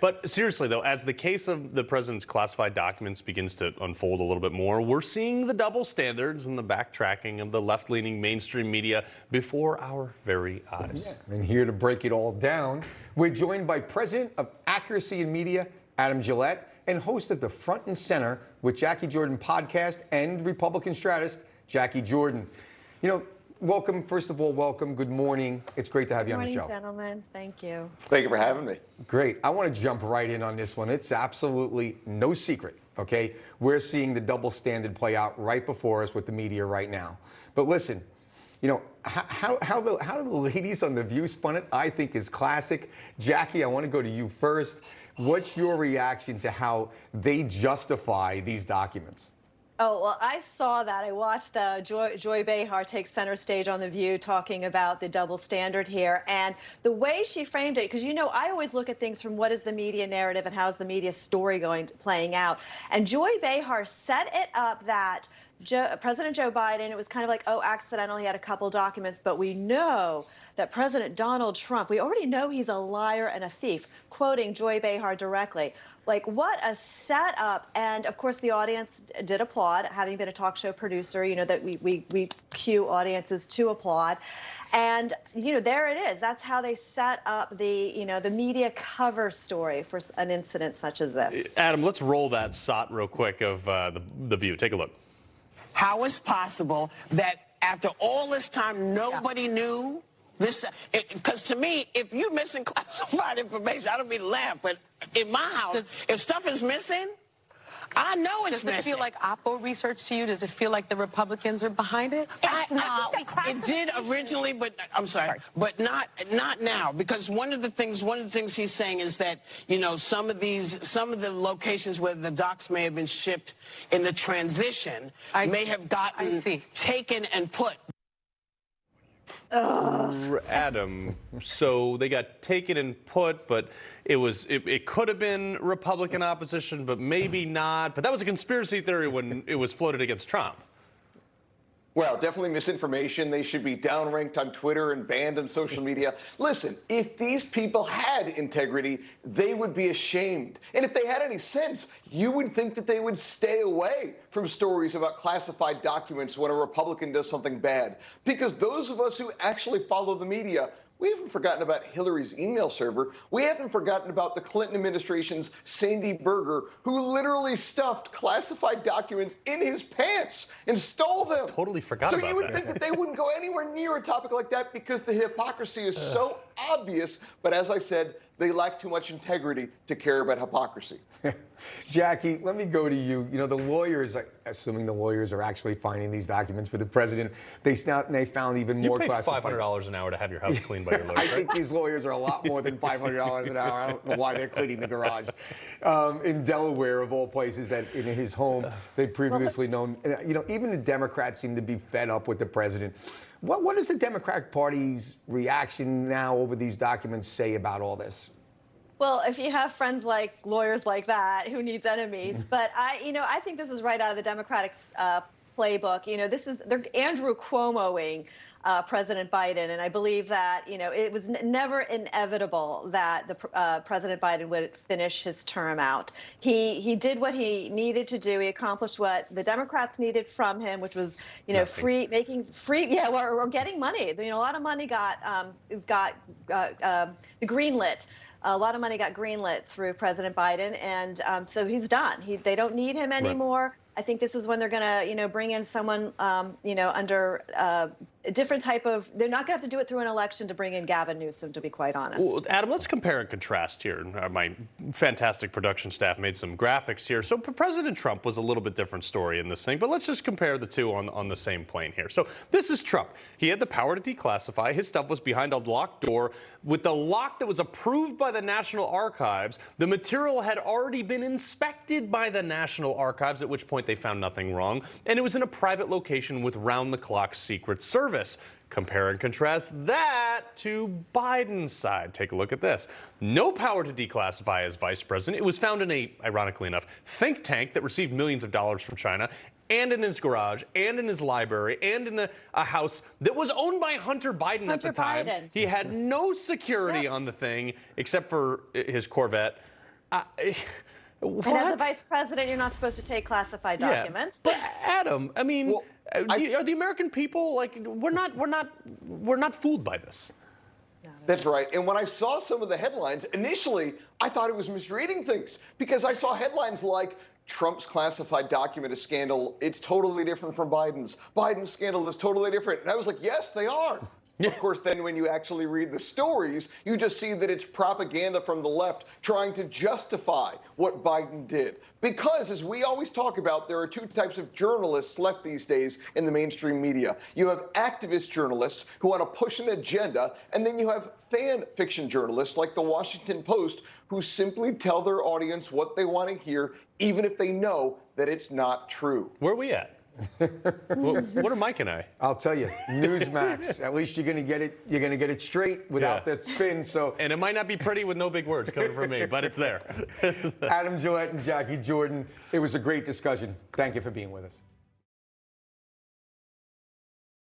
But seriously, though, as the case of the president's classified documents begins to unfold a little bit more, we're seeing the double standards and the backtracking of the left-leaning mainstream media before our very eyes. Yeah. And here to break it all down, we're joined by President of Accuracy in Media, Adam Gillette, and host of the Front and Center with Jacquie Jordan podcast and Republican strategist, Jacquie Jordan. You know, welcome, first of all, welcome. Good morning. It's great to have you on the show. Good morning, gentlemen. Thank you. Thank you for having me. Great. I want to jump right in on this one. It's absolutely no secret, okay? We're seeing the double standard play out right before us with the media right now. But listen, you know, how the ladies on The View spun it, I think, is classic. Jacquie, I want to go to you first. What's your reaction to how they justify these documents? Oh, well, I saw that. I watched the Joy Behar take center stage on The View talking about the double standard here. And the way she framed it, because, you know, I always look at things from what is the media narrative and how's the media story playing out. And Joy Behar set it up that President Joe Biden, it was kind of like, oh, accidentally he had a couple documents, but we know that President Donald Trump, we already know he's a liar and a thief, quoting Joy Behar directly. Like, what a setup. And, of course, the audience did applaud, having been a talk show producer, you know, that we cue audiences to applaud. And, you know, there it is. That's how they set up the, you know, the media cover story for an incident such as this. Adam, let's roll that shot real quick of the View. Take a look. How is possible that after all this time, nobody knew this? Because to me, if you're missing classified information, I don't mean to laugh, but in my house, if stuff is missing, I know it's missing. Does it feel like Oppo research to you? Does it feel like the Republicans are behind it? It's not. It did originally, but I'm sorry, but not now. Because one of the things he's saying is that, you know, some of the locations where the docs may have been shipped in the transition may have gotten taken and put. Adam, so they got taken and put, but it could have been Republican opposition, but maybe not. But that was a conspiracy theory when it was floated against Trump. Well, definitely misinformation. They should be downranked on Twitter and banned on social media. Listen, if these people had integrity, they would be ashamed. And if they had any sense, you would think that they would stay away from stories about classified documents when a Republican does something bad. Because those of us who actually follow the media, we haven't forgotten about Hillary's email server. We haven't forgotten about the Clinton administration's Sandy Berger, who literally stuffed classified documents in his pants and stole them. Totally forgot about that. So you would think that they wouldn't go anywhere near a topic like that because the hypocrisy is so obvious. But as I said, they lack too much integrity to care about hypocrisy. Jacquie, let me go to you. You know, the lawyers, assuming the lawyers are actually finding these documents for the president, they found even more classified. You pay $500 an hour to have your house cleaned by your lawyer. I think these lawyers are a lot more than $500 an hour. I don't know why they're cleaning the garage. In Delaware, of all places, that in his home, they previously known. You know, even the Democrats seem to be fed up with the president. What does the Democratic Party's reaction now over these documents say about all this? Well, if you have friends like lawyers like that, who needs enemies? But I think this is right out of the Democratic playbook. You know, they're Andrew Cuomoing President Biden, and I believe that, you know, it was never inevitable that the President Biden would finish his term out. He did what he needed to do. He accomplished what the Democrats needed from him, which was, you know, or getting money. You know, a lot of money got greenlit. A lot of money got greenlit through President Biden, and so he's done. They don't need him anymore. Right. I think this is when they're going to, you know, bring in someone, you know, under a different type of. They're not going to have to do it through an election to bring in Gavin Newsom, to be quite honest. Well, Adam, let's compare and contrast here. My fantastic production staff made some graphics here. So President Trump was a little bit different story in this thing, but let's just compare the two on the same plane here. So this is Trump. He had the power to declassify. His stuff was behind a locked door with the lock that was approved by the National Archives. The material had already been inspected by the National Archives, at which point they found nothing wrong, and it was in a private location with round-the-clock Secret Service. Compare and contrast that to Biden's side. Take a look at this. No power to declassify as vice president. It was found in a, ironically enough, think tank that received millions of dollars from China, and in his garage, and in his library, and in a house that was owned by Hunter Biden at the time. He had no security on the thing except for his Corvette. What? And as a vice president, you're not supposed to take classified documents. But Adam, I mean, Well, are the American people like we're not fooled by this? That's right. And when I saw some of the headlines, initially, I thought it was misreading things because I saw headlines like Trump's classified document is scandal. It's totally different from Biden's. Biden's scandal is totally different. And I was like, yes, they are. Of course, then when you actually read the stories, you just see that it's propaganda from the left trying to justify what Biden did. Because, as we always talk about, there are two types of journalists left these days in the mainstream media. You have activist journalists who want to push an agenda, and then you have fan fiction journalists like the Washington Post who simply tell their audience what they want to hear, even if they know that it's not true. Where are we at? What are Mike and I? I'll tell you, Newsmax. At least you're going to get it. You're going to get it straight without that spin. So, and it might not be pretty with no big words coming from me, but it's there. Adam Gillette and Jacquie Jordan. It was a great discussion. Thank you for being with us.